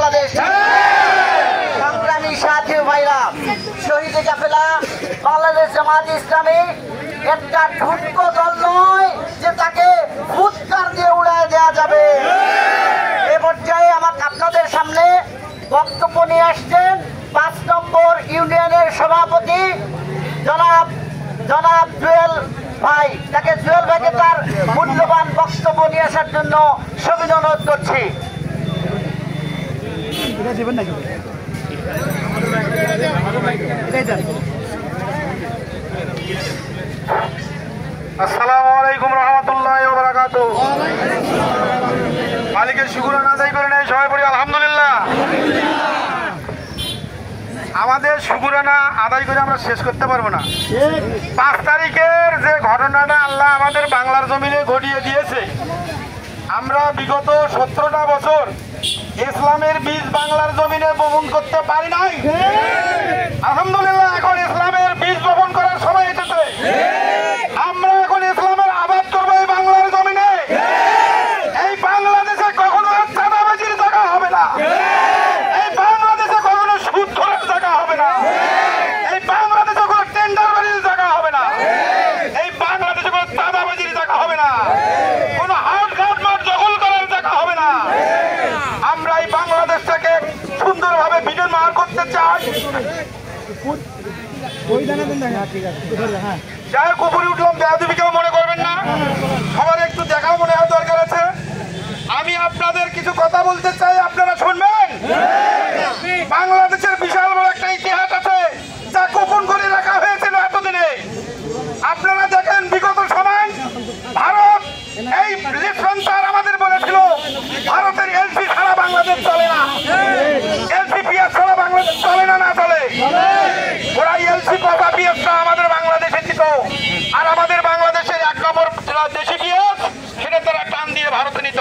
বাংলাদেশ। সংগ্রামী সাথী ভাইরা, শহীদ কাফেলা বাংলাদেশ জামাত ইসলামী একটা ঠুনকো দল নয় যে তাকে ফুৎকার দিয়ে উড়ায় দেওয়া যাবে। এ পর্যায়ে আপনাদের সামনে বক্তব্য নিয়ে আসছেন 5 নম্বর ইউনিয়নের সভাপতি জনাব জুয়েল ভাই। তাকে জুয়েল ভাইকে তার মূল্যবান বক্তব্য নিয়ে আসার জন্য সবিনয় অনুরোধ করছি। আসসালামু আলাইকুম রহমতুল্লাহি ওয়া বারাকাতুহু। মালিকের শুকরানা আদায় করে নেই, সবাই পড়ি আলহামদুলিল্লাহ। আমাদের শুকরানা আদায় করে আমরা শেষ করতে পারবো না। 5 তারিখের যে ঘটনাটা আল্লাহ আমাদের বাংলার জমিনে ঘটিয়ে দিয়েছে, আমরা বিগত 17টা বছর ইসলামের বীজ বাংলার জমিনে বপন করতে পারি নাই। আলহামদুলিল্লাহ, এখন ইসলামের বীজ বপন করার সময় এসেছে। আমরা এখন ইসলামের আবাদ করবো এই বাংলার জমিনে। এই বাংলাদেশে কখনো চাঁদাবাজির জায়গা হবে না, এই বাংলাদেশে কখনো সুদ খোরের জায়গা হবে না, এই বাংলাদেশে কোনো টেন্ডারবাজির জায়গা হবে না, এই বাংলাদেশে কোনো চাঁদাবাজির জায়গা হবে না, কোনো হাট ঘাট মাঠ দখল করার জায়গা হবে না। আমরা এই বাংলাদেশটাকে সুন্দরভাবে বিনির্মাণ করতে চাই। যাই হোক, উপরে উঠলাম, বেয়াদবি কেউ মনে করবেন না, সবার একটু দেখা মনে হওয়ার দরকার আছে। আমি আপনাদের কিছু কথা বলতে চাই, আপনারা শুনবেন। বাংলাদেশের বিশাল বড় একটা ইতিহাস আছে যা গোপন করে রাখা হয়েছিল এতদিনে। আপনারা দেখেন, বিগত সময় ভারত এই লিটন স্যার আমাদের বলেছিল ভারতের এলপি ছাড়া বাংলাদেশ চলে না, এলপি পিএস ছাড়া বাংলাদেশ চলে না, না চলে। ওরা এলপি পাতা পিএসটা আমাদের বাংলাদেশে দিত, আর আমাদের বাংলাদেশের 1 নম্বর দেশি পিএস সেটা তারা টান দিয়ে ভারতে নিত।